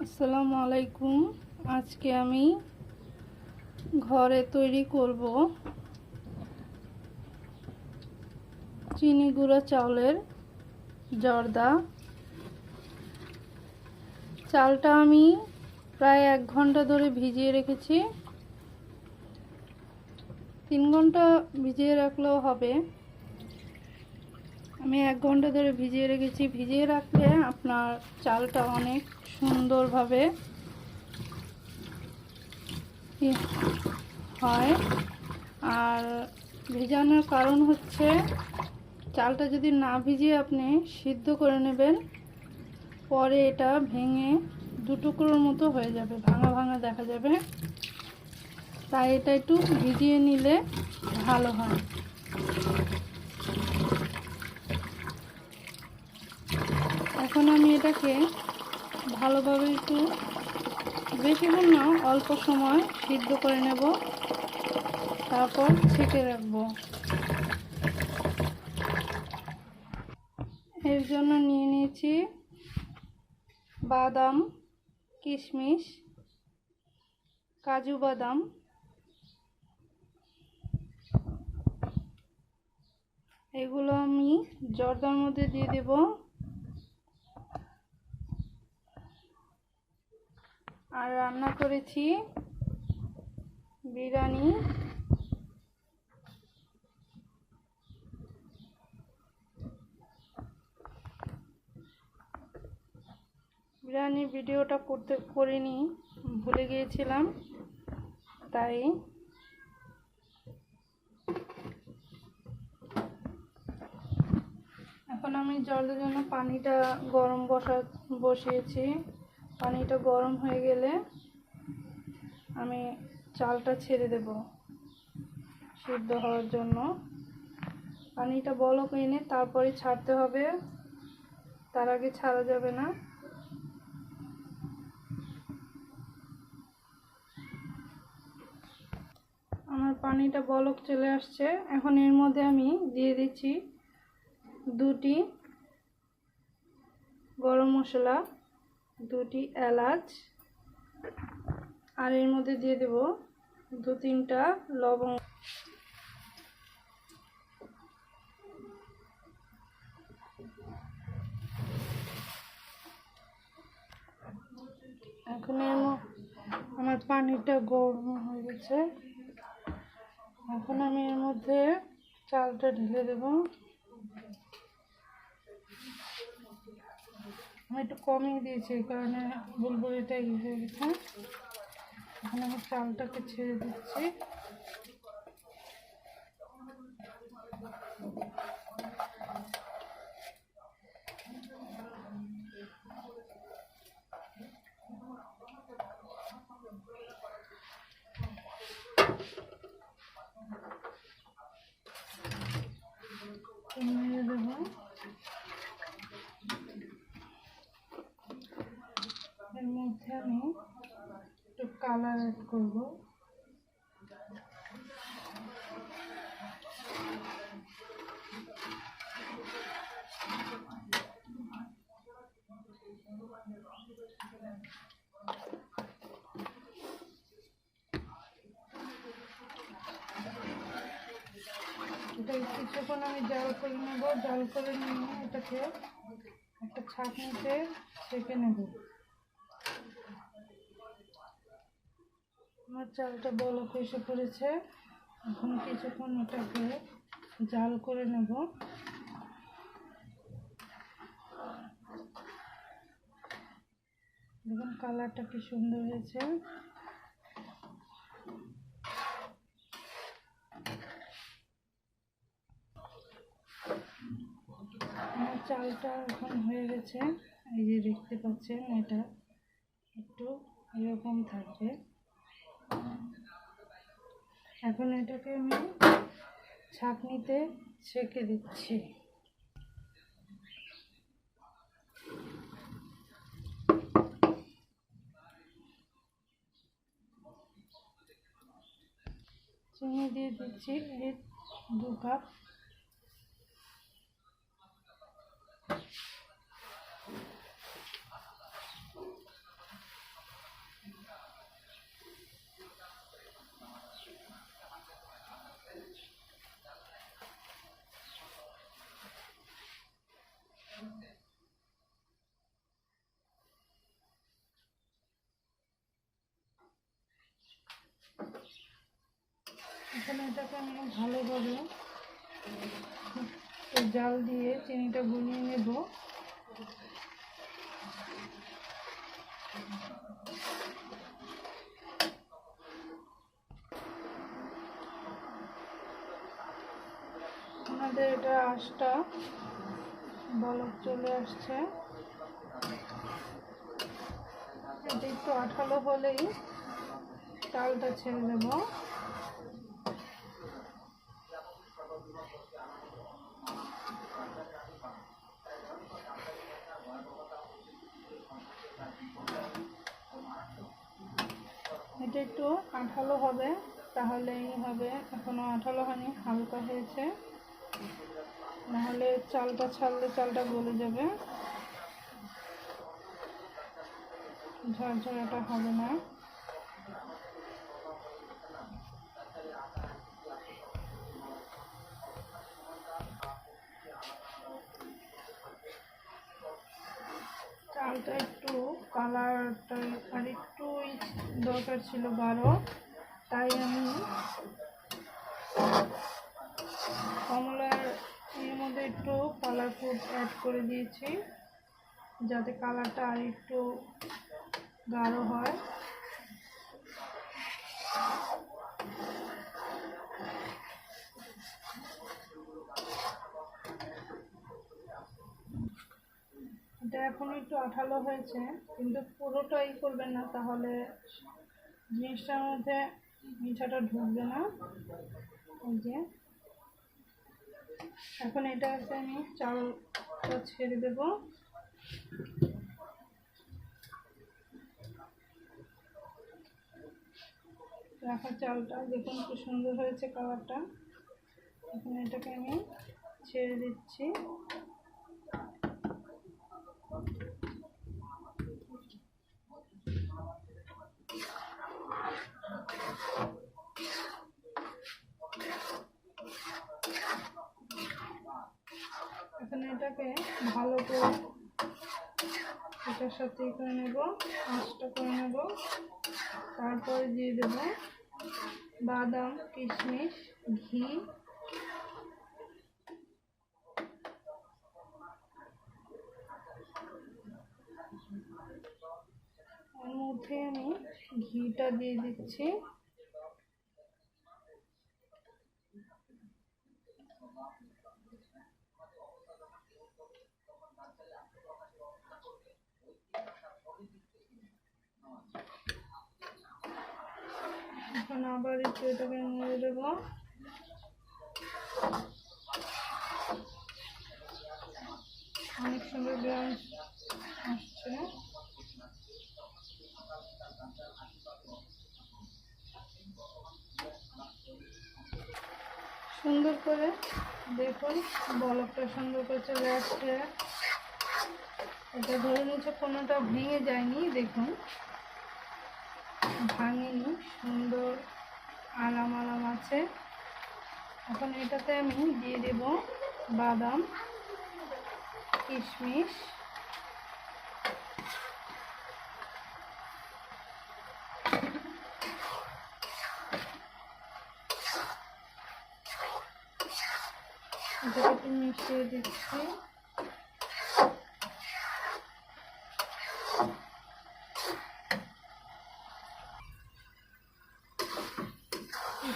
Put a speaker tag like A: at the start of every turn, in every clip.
A: আসসালামু আলাইকুম। আজকে আমি ঘরে তৈরি করব চিনি গুঁড়া চাউলের জর্দা। চালটা আমি প্রায় 1 ঘন্টা ধরে ভিজিয়ে রেখেছি। 3 ঘন্টা ভিজিয়ে রাখলেও হবে। আমি 1 ঘন্টা ধরে ভিজিয়ে রেখেছি। ভিজিয়ে রাখলে আপনার চালটা অনেক সুন্দরভাবে হয়। আর ভিজানোর কারণ হচ্ছে, চালটা যদি না ভিজিয়ে আপনি সিদ্ধ করে নেবেন, পরে এটা ভেঙে দু টুকরোর মতো হয়ে যাবে, ভাঙা ভাঙা দেখা যাবে। তাই এটা একটু ভিজিয়ে নিলে ভালো হয়। এখন আমি এটাকে ভালোভাবে একটু, বেশিক্ষণ না, অল্প সময় সিদ্ধ করে নেব, তারপর ছেঁকে রাখবো। এর জন্য নিয়ে নিয়েছি বাদাম, কিশমিশ, কাজু বাদাম, এগুলো আমি জর্দার মধ্যে দিয়ে দেব। আর রান্না করেছি বিরিয়ানি। বিরিয়ানির ভিডিওটা করিনি, ভুলে গিয়েছিলাম। তাই এখন আমি জলের জন্য পানিটা গরম বসিয়েছি। পানিটা গরম হয়ে গেলে আমি চালটা ছেড়ে দেব সিদ্ধ হওয়ার জন্য। পানিটা বলক এনে তারপরে ছাড়তে হবে, তার আগে ছাড়া যাবে না। আমার পানিটা বলক চলে আসছে। এখন এর মধ্যে আমি দিয়ে দিচ্ছি 2টি গরম মশলা, 2টি এলাচ, আর এর মধ্যে দিয়ে দেব 2-3টা লবঙ্গ। এখন আমার পানিটা গরম হয়ে গেছে। এখন আমি এর মধ্যে চালটা ঢেলে দেব। আমি একটু কমিয়ে দিয়েছি, এই কারণে বুলবুলিটা হয়ে গেছে। এখন আমি চালটাকে ছেড়ে দিচ্ছি। নেড়ে দেব। এর মধ্যে আমি একটু কালার অ্যাড করবো। এটা কিছুক্ষণ আমি জাল করে নেব। জাল করে নিয়ে এটাকে একটা ছাঁকনিতে ছেঁকে নেব। আমার চালটা বলক এসে পড়েছে। এখন কিছুক্ষণ এটাকে জাল করে নেব। দেখুন কালারটা কি সুন্দর হয়েছে। আমার চালটা এখন হয়ে গেছে। এই যে দেখতে পাচ্ছেন, এটা একটু এরকম থাকবে। এখন এটাকে আমি ছাঁকনিতে ছেঁকে দিচ্ছি। চিনি দিয়ে দিচ্ছি এই 2 কাপ। এখানে এটাকে আমি ভালোভাবে জাল দিয়ে চিনিটা গুলিয়ে নেব। আমাদের এটা আঁশটা বলক চলে আসছে। এটা একটু আঠালো হলেই চালটা ছেড়ে দেব। এটা একটু আঠালো হবে, তাহলেই হবে। এখনো আঠালো হয়নি, হালকা হয়েছে, নাহলে চালটা ছাড়লে চালটা গলে যাবে, ঝরঝরাটা হবে না। চালটা একটু কালারটা আর একটু দরকার ছিল গাঢ়, তাই আমি কমলার এর মধ্যে একটু কালার ফুড অ্যাড করে দিয়েছি, যাতে কালারটা আর একটু গাঢ় হয়। এটা এখন একটু আঠালো হয়েছে, কিন্তু পুরোটাই করবেন না, তাহলে জিনিসটার মধ্যে মিঠাটা ঢুকবে না। এই যে এখন এটাতে আমি চালটা ছেড়ে দেব। রাখা চালটা দেখুন খুব সুন্দর হয়েছে কালারটা। এখন এটাকে আমি ছেড়ে দিচ্ছি। এখন এটাকে ভালো করে এটার সাথে করে নেব, আঁচটা করে নেব। তারপরে দিয়ে দেব বাদাম, কিশমিশ, ঘি। এর মধ্যে আমি ঘিটা দিয়ে দিচ্ছি। এখন আবার একটু এটাকে নেড়ে দেব। অনেক সুন্দর গ্রাম আসছে। সুন্দর করে দেখুন বলকটা সুন্দর করে চলে আসছে। এটা ধরে নিচ্ছে কোনোটা ভেঙে যায়নি, দেখুন ভাঙেনি, সুন্দর আরাম আরাম আছে। এখন এটাতে আমি দিয়ে দেব বাদাম, কিশমিশ, এটাকে মিশিয়ে দিচ্ছি।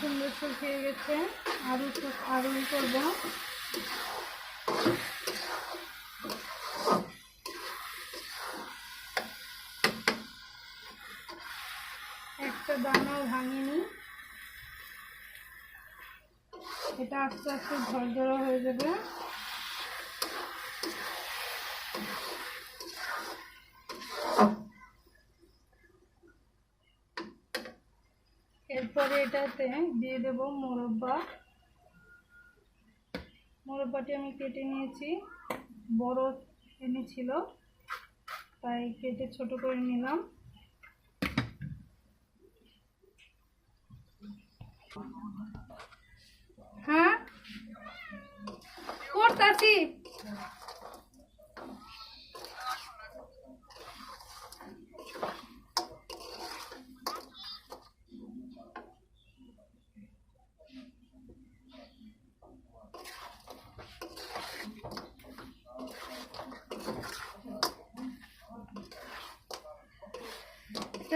A: সুন্দর শুকিয়ে গেছে, আরও করব। একটা দানাও ভাঙেনি। এটা আস্তে আস্তে ঝরঝরা হয়ে যাবে। এরপরে এটাতে দিয়ে দেব মোরব্বা। মোরব্বাটি আমি কেটে নিয়েছি, বড় এনেছিল তাই কেটে ছোট করে নিলাম। হ্যাঁ করতাছি।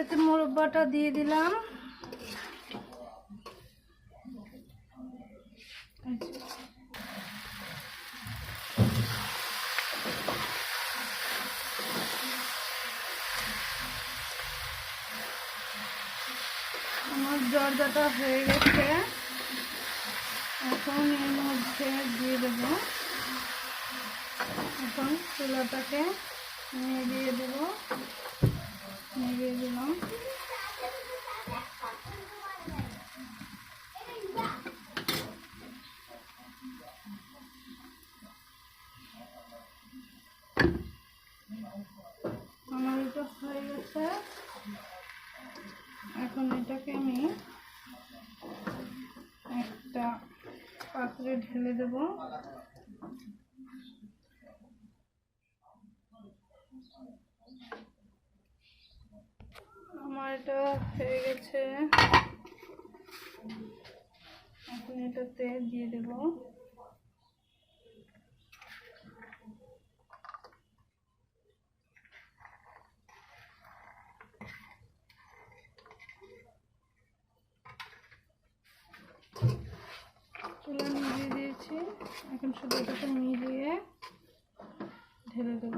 A: এটাতে মুরব্বাটা দিয়ে দিলাম। আমার জর্দাটা হয়ে গেছে, এখন এর মধ্যে দিয়ে দেব। এখন চুলাটাকে নিভিয়ে দেব, নিভিয়ে দিলাম। আমার এটা হয়ে গেছে, এখন এটাকে আমি একটা পাত্রে ঢেলে দেব। আমার এটা হয়ে গেছে, এখন এটাতে দিয়ে দেব। চুলা নিভিয়ে দিয়েছি, এখন শুধু এটাকে মিলিয়ে ঢেলে দেব।